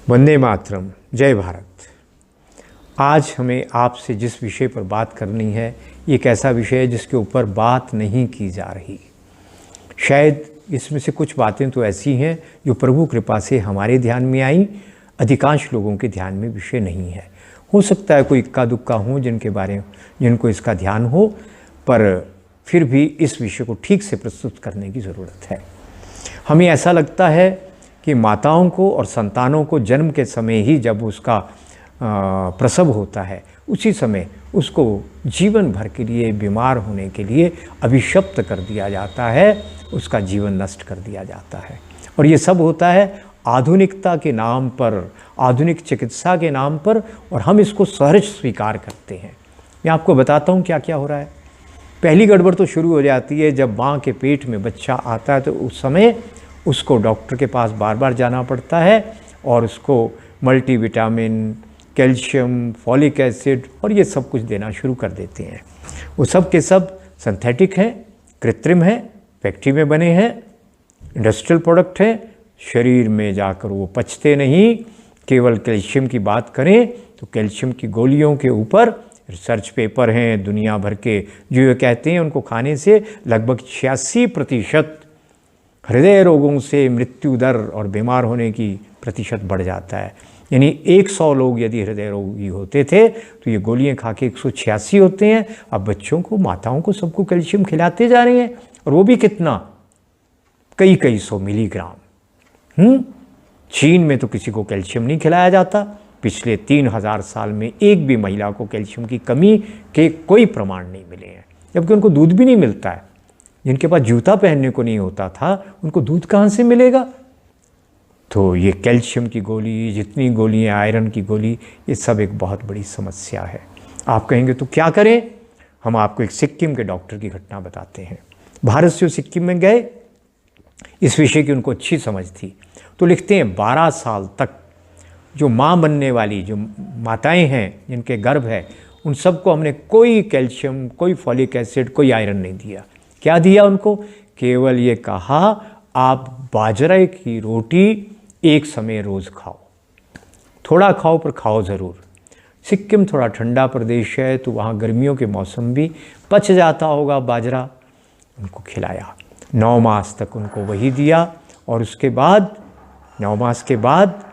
वंदे मातरम, जय भारत। आज हमें आपसे जिस विषय पर बात करनी है, ये एक ऐसा विषय है जिसके ऊपर बात नहीं की जा रही। शायद इसमें से कुछ बातें तो ऐसी हैं जो प्रभु कृपा से हमारे ध्यान में आई, अधिकांश लोगों के ध्यान में विषय नहीं है। हो सकता है कोई इक्का दुक्का हो जिनको इसका ध्यान हो, पर फिर भी इस विषय को ठीक से प्रस्तुत करने की ज़रूरत है। हमें ऐसा लगता है कि माताओं को और संतानों को जन्म के समय ही जब उसका प्रसव होता है, उसी समय उसको जीवन भर के लिए बीमार होने के लिए अभिशप्त कर दिया जाता है, उसका जीवन नष्ट कर दिया जाता है। और ये सब होता है आधुनिकता के नाम पर, आधुनिक चिकित्सा के नाम पर, और हम इसको सहज स्वीकार करते हैं। मैं आपको बताता हूँ क्या क्या हो रहा है। पहली गड़बड़ तो शुरू हो जाती है जब माँ के पेट में बच्चा आता है, तो उस समय उसको डॉक्टर के पास बार बार जाना पड़ता है और उसको मल्टीविटामिन, कैल्शियम, फॉलिक एसिड और ये सब कुछ देना शुरू कर देते हैं। वो सब के सब सिंथेटिक हैं, कृत्रिम हैं, फैक्ट्री में बने हैं, इंडस्ट्रियल प्रोडक्ट हैं, शरीर में जाकर वो पचते नहीं। केवल कैल्शियम की बात करें तो कैल्शियम की गोलियों के ऊपर रिसर्च पेपर हैं दुनिया भर के, जो ये कहते हैं उनको खाने से लगभग 86% हृदय रोगों से मृत्यु दर और बीमार होने की प्रतिशत बढ़ जाता है। यानी 100 लोग यदि हृदय रोगी होते थे तो ये गोलियां खा के 186 होते हैं। अब बच्चों को, माताओं को, सबको कैल्शियम खिलाते जा रहे हैं, और वो भी कितना, कई सौ मिलीग्राम। चीन में तो किसी को कैल्शियम नहीं खिलाया जाता। पिछले 3000 साल में एक भी महिला को कैल्शियम की कमी के कोई प्रमाण नहीं मिले हैं, जबकि उनको दूध भी नहीं मिलता है। जिनके पास जूता पहनने को नहीं होता था, उनको दूध कहाँ से मिलेगा? तो ये कैल्शियम की गोली, जितनी गोलियाँ, आयरन की गोली, ये सब एक बहुत बड़ी समस्या है। आप कहेंगे तो क्या करें? हम आपको एक सिक्किम के डॉक्टर की घटना बताते हैं। भारत से वो सिक्किम में गए, इस विषय की उनको अच्छी समझ थी, तो लिखते हैं 12 साल तक जो माँ बनने वाली जो माताएं हैं, जिनके गर्भ है, उन सबको हमने कोई कैल्शियम, कोई फॉलिक एसिड, कोई आयरन नहीं दिया। क्या दिया उनको? केवल ये कहा, आप बाजरे की रोटी एक समय रोज़ खाओ, थोड़ा खाओ पर खाओ ज़रूर। सिक्किम थोड़ा ठंडा प्रदेश है, तो वहाँ गर्मियों के मौसम भी पच जाता होगा बाजरा। उनको खिलाया, 9 मास तक उनको वही दिया, और उसके बाद 9 मास के बाद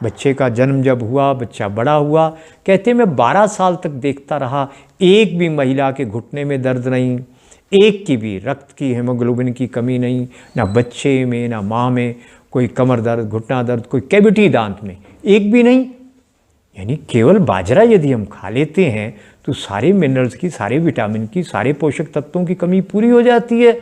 बच्चे का जन्म जब हुआ, बच्चा बड़ा हुआ, कहते मैं 12 साल तक देखता रहा, एक भी महिला के घुटने में दर्द नहीं, एक की भी रक्त की, हेमोग्लोबिन की कमी नहीं, ना बच्चे में ना माँ में कोई कमर दर्द, घुटना दर्द, कोई कैविटी दांत में एक भी नहीं। यानी केवल बाजरा यदि हम खा लेते हैं तो सारे मिनरल्स की, सारे विटामिन की, सारे पोषक तत्वों की कमी पूरी हो जाती है।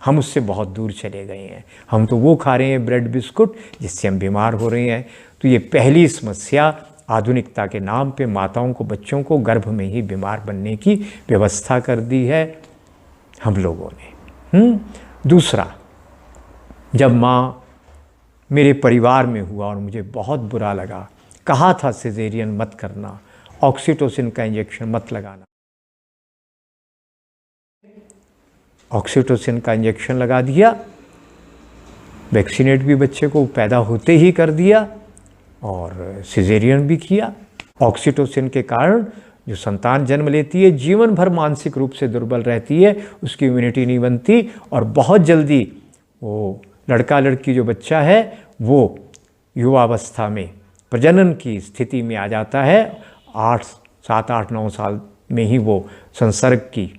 हम उससे बहुत दूर चले गए हैं। हम तो वो खा रहे हैं ब्रेड बिस्कुट, जिससे हम बीमार हो रहे हैं। तो ये पहली समस्या, आधुनिकता के नाम पे माताओं को, बच्चों को गर्भ में ही बीमार बनने की व्यवस्था कर दी है हम लोगों ने। दूसरा, जब माँ मेरे परिवार में हुआ और मुझे बहुत बुरा लगा, कहा था सिजेरियन मत करना, ऑक्सीटोसिन का इंजेक्शन मत लगाना। ऑक्सीटोसिन का इंजेक्शन लगा दिया, वैक्सीनेट भी बच्चे को पैदा होते ही कर दिया, और सिजेरियन भी किया। ऑक्सीटोसिन के कारण जो संतान जन्म लेती है, जीवन भर मानसिक रूप से दुर्बल रहती है, उसकी इम्यूनिटी नहीं बनती, और बहुत जल्दी वो लड़का लड़की जो बच्चा है वो युवावस्था में प्रजनन की स्थिति में आ जाता है। 7, 8, 9 साल में ही वो संसर्ग की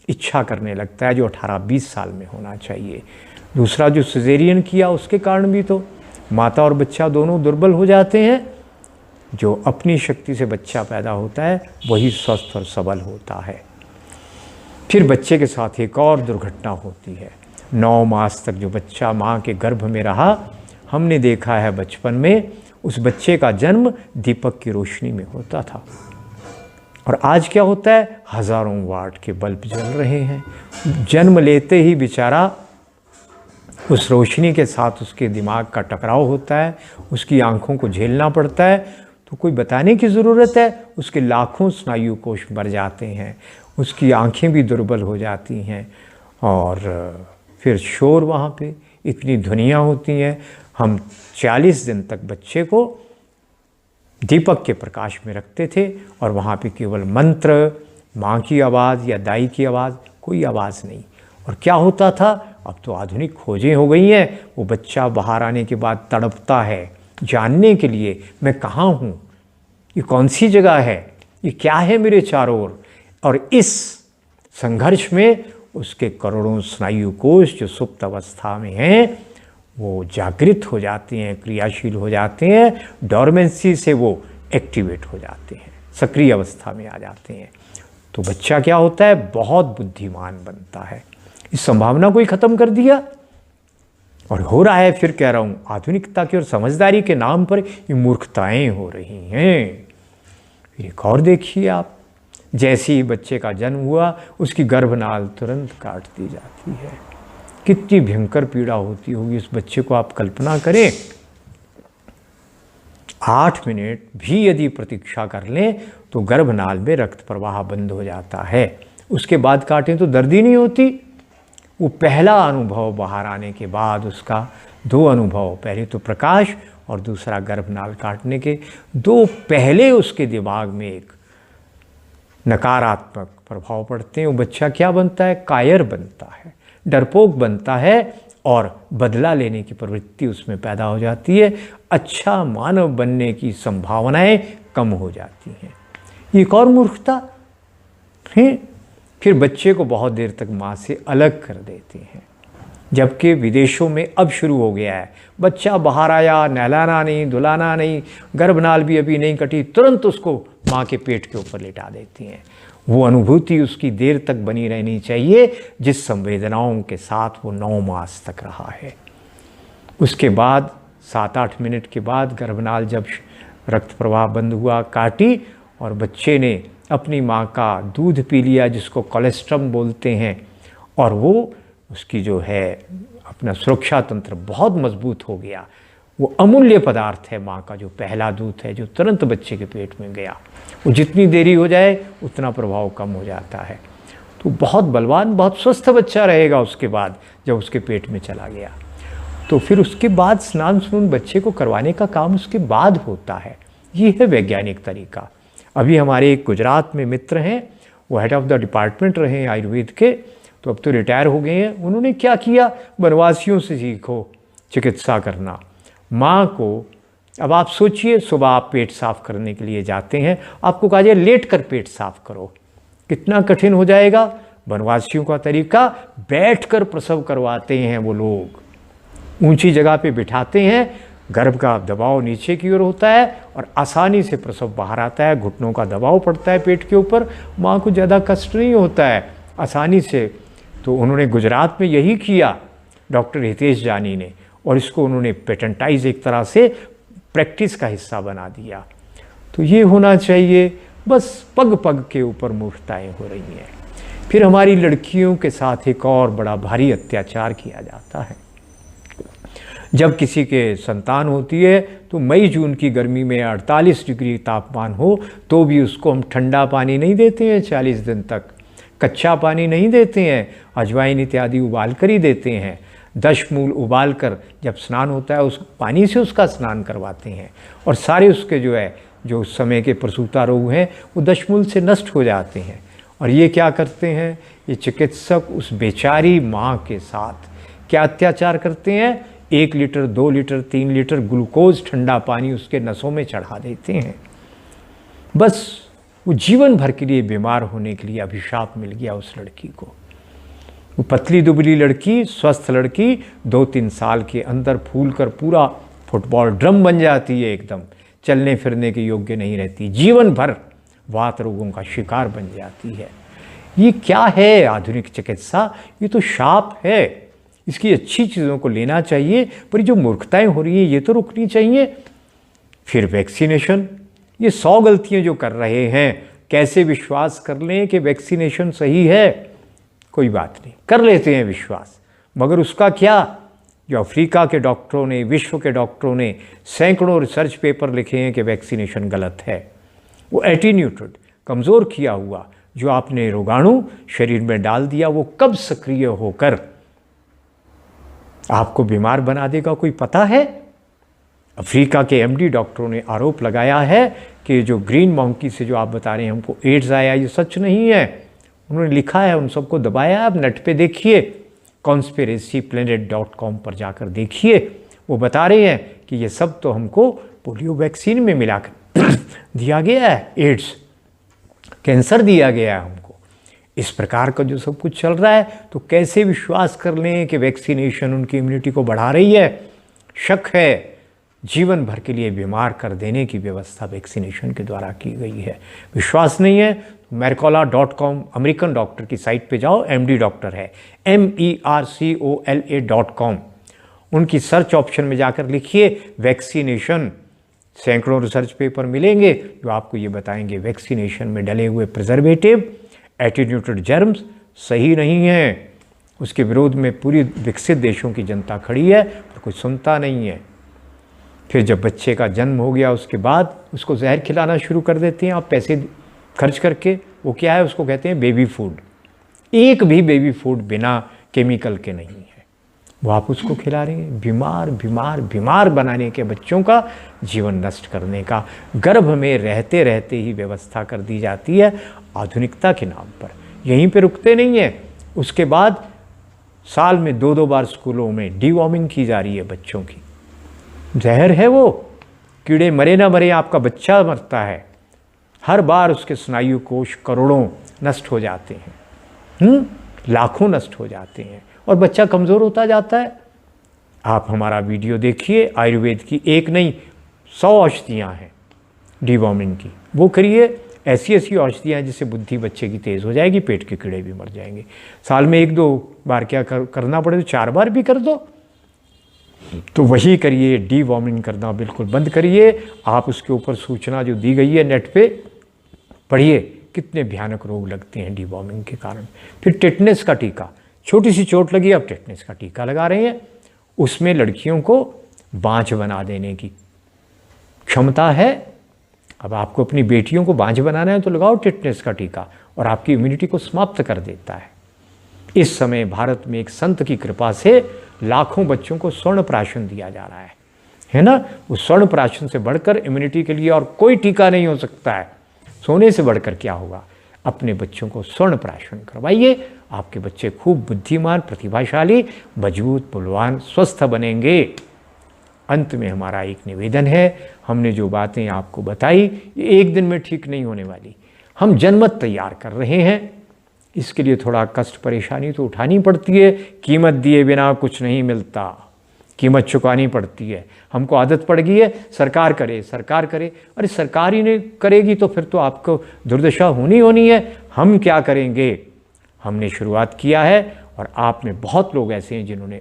इच्छा करने लगता है, जो 18-20 साल में होना चाहिए। दूसरा, जो सिजेरियन किया उसके कारण भी तो माता और बच्चा दोनों दुर्बल हो जाते हैं। जो अपनी शक्ति से बच्चा पैदा होता है वही स्वस्थ और सबल होता है। फिर बच्चे के साथ एक और दुर्घटना होती है। 9 मास तक जो बच्चा माँ के गर्भ में रहा, हमने देखा है बचपन में, उस बच्चे का जन्म दीपक की रोशनी में होता था, और आज क्या होता है, हज़ारों वाट के बल्ब जल रहे हैं। जन्म लेते ही बेचारा उस रोशनी के साथ उसके दिमाग का टकराव होता है, उसकी आंखों को झेलना पड़ता है। तो कोई बताने की ज़रूरत है, उसके लाखों स्नायु कोश मर जाते हैं, उसकी आंखें भी दुर्बल हो जाती हैं, और फिर शोर वहाँ पे, इतनी ध्वनियाँ होती हैं। हम 40 दिन तक बच्चे को दीपक के प्रकाश में रखते थे और वहाँ पे केवल मंत्र, माँ की आवाज़ या दाई की आवाज़, कोई आवाज़ नहीं। और क्या होता था, अब तो आधुनिक खोजें हो गई हैं, वो बच्चा बाहर आने के बाद तड़पता है जानने के लिए मैं कहाँ हूँ, ये कौन सी जगह है, ये क्या है मेरे चारों ओर। और इस संघर्ष में उसके करोड़ों स्नायु कोष जो सुप्त अवस्था में हैं वो जागृत हो जाते हैं, क्रियाशील हो जाते हैं, डॉर्मेंसी से वो एक्टिवेट हो जाते हैं, सक्रिय अवस्था में आ जाते हैं। तो बच्चा क्या होता है, बहुत बुद्धिमान बनता है। इस संभावना को ही खत्म कर दिया और हो रहा है, फिर कह रहा हूँ, आधुनिकता की और समझदारी के नाम पर ये मूर्खताएं हो रही हैं। एक और देखिए आप, जैसे ही बच्चे का जन्म हुआ उसकी गर्भनाल तुरंत काट दी जाती है। कितनी भयंकर पीड़ा होती होगी उस बच्चे को, आप कल्पना करें। 8 मिनट भी यदि प्रतीक्षा कर लें तो गर्भनाल में रक्त प्रवाह बंद हो जाता है। उसके बाद काटें तो दर्द ही नहीं होती। वो पहला अनुभव बाहर आने के बाद उसका 2 अनुभव, पहले तो प्रकाश और दूसरा गर्भनाल काटने के, 2 पहले उसके दिमाग में एक नकारात्मक प्रभाव पड़ते हैं। वो बच्चा क्या बनता है, कायर बनता है, डरपोक बनता है और बदला लेने की प्रवृत्ति उसमें पैदा हो जाती है। अच्छा मानव बनने की संभावनाएं कम हो जाती हैं। एक और मूर्खता है, फिर बच्चे को बहुत देर तक माँ से अलग कर देते हैं, जबकि विदेशों में अब शुरू हो गया है। बच्चा बाहर आया, नहलाना नहीं, धुलाना नहीं, गर्भनाल भी अभी नहीं कटी, तुरंत उसको माँ के पेट के ऊपर लेटा देती हैं। वो अनुभूति उसकी देर तक बनी रहनी चाहिए जिस संवेदनाओं के साथ वो 9 मास तक रहा है। उसके बाद 7-8 मिनट के बाद गर्भनाल जब रक्त प्रवाह बंद हुआ, काटी और बच्चे ने अपनी माँ का दूध पी लिया, जिसको कोलेस्ट्रम बोलते हैं, और वो उसकी जो है अपना सुरक्षा तंत्र बहुत मजबूत हो गया। वो अमूल्य पदार्थ है माँ का जो पहला दूध है, जो तुरंत बच्चे के पेट में गया। वो जितनी देरी हो जाए उतना प्रभाव कम हो जाता है। तो बहुत बलवान, बहुत स्वस्थ बच्चा रहेगा उसके बाद जब उसके पेट में चला गया। तो फिर उसके बाद स्नान बच्चे को करवाने का काम उसके बाद होता है। ये है वैज्ञानिक तरीका। अभी हमारे एक गुजरात में मित्र हैं, वो हेड ऑफ द डिपार्टमेंट रहे हैं आयुर्वेद के, तो अब तो रिटायर हो गए हैं। उन्होंने क्या किया, वनवासियों से सीखो चिकित्सा करना। माँ को, अब आप सोचिए, सुबह आप पेट साफ करने के लिए जाते हैं, आपको कहा जाए लेट कर पेट साफ करो, कितना कठिन हो जाएगा। वनवासियों का तरीका, बैठकर प्रसव करवाते हैं वो लोग, ऊंची जगह पे बिठाते हैं, गर्भ का दबाव नीचे की ओर होता है और आसानी से प्रसव बाहर आता है। घुटनों का दबाव पड़ता है पेट के ऊपर, माँ को ज़्यादा कष्ट नहीं होता है, आसानी से। तो उन्होंने गुजरात में यही किया, डॉक्टर हितेश जानी ने, और इसको उन्होंने पेटेंटाइज एक तरह से प्रैक्टिस का हिस्सा बना दिया। तो ये होना चाहिए। बस पग पग के ऊपर मूर्खताएं हो रही हैं। फिर हमारी लड़कियों के साथ एक और बड़ा भारी अत्याचार किया जाता है। जब किसी के संतान होती है तो मई जून की गर्मी में 48 डिग्री तापमान हो तो भी उसको हम ठंडा पानी नहीं देते हैं 40 दिन तक, कच्चा पानी नहीं देते हैं, अजवाइन इत्यादि उबाल कर ही देते हैं। दशमूल उबाल कर जब स्नान होता है उस पानी से उसका स्नान करवाते हैं, और सारे उसके जो उस समय के प्रसूता रोग हैं वो दशमूल से नष्ट हो जाते हैं। और ये क्या करते हैं, ये चिकित्सक उस बेचारी माँ के साथ क्या अत्याचार करते हैं, 1 लीटर 2 लीटर 3 लीटर ग्लूकोज ठंडा पानी उसके नसों में चढ़ा देते हैं। बस वो जीवन भर के लिए बीमार होने के लिए अभिशाप मिल गया उस लड़की को। वो पतली दुबली लड़की, स्वस्थ लड़की 2-3 साल के अंदर फूल कर पूरा फुटबॉल ड्रम बन जाती है, एकदम चलने फिरने के योग्य नहीं रहती, जीवन भर वात रोगों का शिकार बन जाती है। ये क्या है आधुनिक चिकित्सा, ये तो शाप है। इसकी अच्छी चीज़ों को लेना चाहिए, पर जो मूर्खताएं हो रही हैं ये तो रुकनी चाहिए। फिर वैक्सीनेशन, ये 100 गलतियां जो कर रहे हैं, कैसे विश्वास कर लें कि वैक्सीनेशन सही है, कोई बात नहीं, कर लेते हैं विश्वास, मगर उसका क्या, जो अफ्रीका के डॉक्टरों ने, विश्व के डॉक्टरों ने सैकड़ों रिसर्च पेपर लिखे हैं कि वैक्सीनेशन गलत है। वो एटीन्यूटेड, कमज़ोर किया हुआ जो आपने रोगाणु शरीर में डाल दिया, वो कब सक्रिय होकर आपको बीमार बना देगा कोई पता है? अफ्रीका के एमडी डॉक्टरों ने आरोप लगाया है कि जो ग्रीन मंकी से जो आप बता रहे हैं हमको एड्स आया, ये सच नहीं है। उन्होंने लिखा है, उन सबको दबाया। आप नेट पे देखिए, conspiracyplanet.com पर जाकर देखिए, वो बता रहे हैं कि ये सब तो हमको पोलियो वैक्सीन में मिलाकर दिया गया है, एड्स कैंसर दिया गया है हमको। इस प्रकार का जो सब कुछ चल रहा है, तो कैसे विश्वास कर लें कि वैक्सीनेशन उनकी इम्यूनिटी को बढ़ा रही है? शक है। जीवन भर के लिए बीमार कर देने की व्यवस्था वैक्सीनेशन के द्वारा की गई है। विश्वास नहीं है तो mercola.com अमेरिकन डॉक्टर की साइट पे जाओ, एमडी डॉक्टर है, MERCOLA.com। उनकी सर्च ऑप्शन में जाकर लिखिए वैक्सीनेशन, सैकड़ों रिसर्च पेपर मिलेंगे जो आपको ये बताएंगे वैक्सीनेशन में डले हुए प्रिजर्वेटिव, एटीन्यूटेड जर्म्स सही नहीं है। उसके विरोध में पूरी विकसित देशों की जनता खड़ी है, पर कोई सुनता नहीं है। फिर जब बच्चे का जन्म हो गया उसके बाद उसको जहर खिलाना शुरू कर देते हैं आप, पैसे खर्च करके। वो क्या है, उसको कहते हैं बेबी फूड। एक भी बेबी फूड बिना केमिकल के नहीं है, वो आप उसको खिला रहे हैं। बीमार बीमार बीमार बनाने के बच्चों का जीवन नष्ट करने का गर्भ में रहते रहते ही व्यवस्था कर दी जाती है आधुनिकता के नाम पर। यहीं पे रुकते नहीं है, उसके बाद साल में 2-2 बार स्कूलों में डीवॉर्मिंग की जा रही है बच्चों की। जहर है वो, कीड़े मरे ना मरे, आपका बच्चा मरता है। हर बार उसके स्नायु कोश करोड़ों नष्ट हो जाते हैं, लाखों नष्ट हो जाते हैं और बच्चा कमज़ोर होता जाता है। आप हमारा वीडियो देखिए, आयुर्वेद की एक नहीं 100 औषधियाँ हैं डीवॉर्मिंग की, वो करिए। ऐसी ऐसी औषधियाँ हैं जिससे बुद्धि बच्चे की तेज़ हो जाएगी, पेट के कीड़े भी मर जाएंगे। साल में 1-2 बार क्या करना पड़े तो 4 बार भी कर दो, तो वही करिए। डीवॉर्मिंग करना बिल्कुल बंद करिए। आप उसके ऊपर सूचना जो दी गई है नेट पे पढ़िए, कितने भयानक रोग लगते हैं डीवॉर्मिंग के कारण। फिर टेटनस का टीका, छोटी सी चोट लगी अब टेटनस का टीका लगा रहे हैं। उसमें लड़कियों को बांझ बना देने की क्षमता है। अब आपको अपनी बेटियों को बांझ बनाना है तो लगाओ टेटनस का टीका, और आपकी इम्यूनिटी को समाप्त कर देता है। इस समय भारत में एक संत की कृपा से लाखों बच्चों को स्वर्ण प्राशन दिया जा रहा है ना। उस स्वर्ण प्राशन से बढ़कर इम्यूनिटी के लिए और कोई टीका नहीं हो सकता है। सोने से बढ़कर क्या होगा? अपने बच्चों को स्वर्ण प्राशन करवाइए, आपके बच्चे खूब बुद्धिमान, प्रतिभाशाली, मजबूत, बलवान, स्वस्थ बनेंगे। अंत में हमारा एक निवेदन है, हमने जो बातें आपको बताई ये एक दिन में ठीक नहीं होने वाली। हम जनमत तैयार कर रहे हैं, इसके लिए थोड़ा कष्ट परेशानी तो उठानी पड़ती है। कीमत दिए बिना कुछ नहीं मिलता, कीमत चुकानी पड़ती है। हमको आदत पड़ गई है सरकार करे सरकार करे। अरे सरकार ही नहीं करेगी तो फिर तो आपको दुर्दशा होनी है। हम क्या करेंगे? हमने शुरुआत किया है और आप में बहुत लोग ऐसे हैं जिन्होंने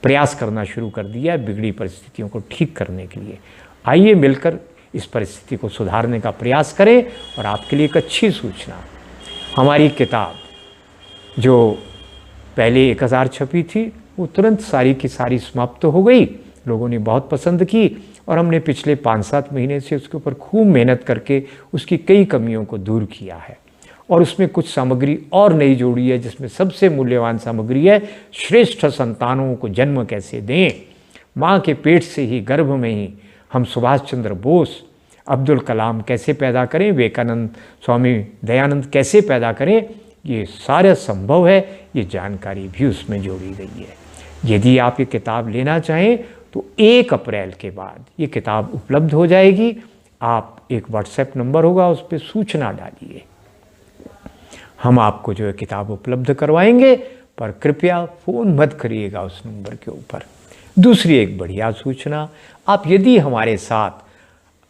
प्रयास करना शुरू कर दिया है बिगड़ी परिस्थितियों को ठीक करने के लिए। आइए मिलकर इस परिस्थिति को सुधारने का प्रयास करें। और आपके लिए एक अच्छी सूचना, हमारी किताब जो पहले 1000 छपी थी वो तुरंत सारी की सारी समाप्त हो गई। लोगों ने बहुत पसंद की और हमने पिछले 5-7 महीने से उसके ऊपर खूब मेहनत करके उसकी कई कमियों को दूर किया है। और उसमें कुछ सामग्री और नई जोड़ी है, जिसमें सबसे मूल्यवान सामग्री है श्रेष्ठ संतानों को जन्म कैसे दें। माँ के पेट से ही, गर्भ में ही हम सुभाष चंद्र बोस, अब्दुल कलाम कैसे पैदा करें, विवेकानंद, स्वामी दयानंद कैसे पैदा करें, ये सारा संभव है। ये जानकारी भी उसमें जोड़ी गई है। यदि आप ये किताब लेना चाहें तो 1 अप्रैल के बाद ये किताब उपलब्ध हो जाएगी। आप एक व्हाट्सएप नंबर होगा, उस पर सूचना डालिए, हम आपको जो है किताब उपलब्ध करवाएंगे। पर कृपया फ़ोन मत करिएगा उस नंबर के ऊपर। दूसरी एक बढ़िया सूचना, आप यदि हमारे साथ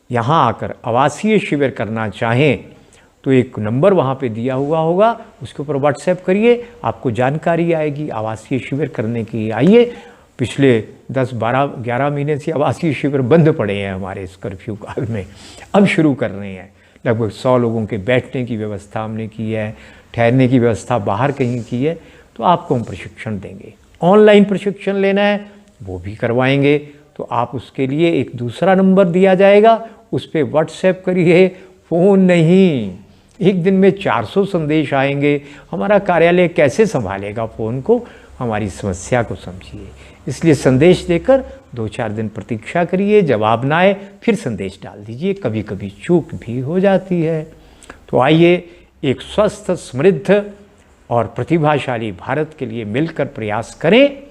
यहाँ आकर आवासीय शिविर करना चाहें तो एक नंबर वहाँ पे दिया हुआ होगा, उसके ऊपर व्हाट्सएप करिए, आपको जानकारी आएगी आवासीय शिविर करने की। आइए, पिछले 10-12-11 महीने से आवासीय शिविर बंद पड़े हैं हमारे इस कर्फ्यू काल में, अब शुरू कर रहे हैं। लगभग 100 लोगों के बैठने की व्यवस्था हमने की है, ठहरने की व्यवस्था बाहर कहीं की है। तो आपको हम प्रशिक्षण देंगे। ऑनलाइन प्रशिक्षण लेना है वो भी करवाएंगे। तो आप उसके लिए एक दूसरा नंबर दिया जाएगा, उस पर व्हाट्सएप करिए, फ़ोन नहीं। एक दिन में 400 संदेश आएंगे, हमारा कार्यालय कैसे संभालेगा फ़ोन को? हमारी समस्या को समझिए। इसलिए संदेश देकर 2-4 दिन प्रतीक्षा करिए, जवाब ना आए फिर संदेश डाल दीजिए, कभी कभी चूक भी हो जाती है। तो आइए एक स्वस्थ, समृद्ध और प्रतिभाशाली भारत के लिए मिलकर प्रयास करें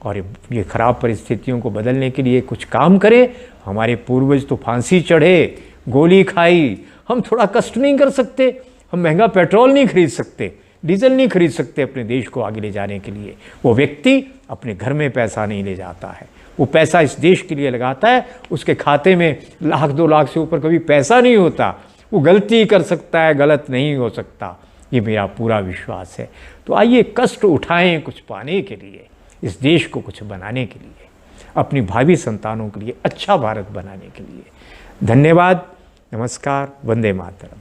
और ये खराब परिस्थितियों को बदलने के लिए कुछ काम करें। हमारे पूर्वज तो फांसी चढ़े, गोली खाई, हम थोड़ा कष्ट नहीं कर सकते? हम महंगा पेट्रोल नहीं खरीद सकते, डीजल नहीं खरीद सकते अपने देश को आगे ले जाने के लिए? वो व्यक्ति अपने घर में पैसा नहीं ले जाता है, वो पैसा इस देश के लिए लगाता है, उसके खाते में 1-2 लाख से ऊपर कभी पैसा नहीं होता। वो गलती कर सकता है, गलत नहीं हो सकता, ये मेरा पूरा विश्वास है। तो आइए कष्ट उठाएं कुछ पाने के लिए, इस देश को कुछ बनाने के लिए, अपनी भावी संतानों के लिए अच्छा भारत बनाने के लिए। धन्यवाद, नमस्कार, वंदे मातरम।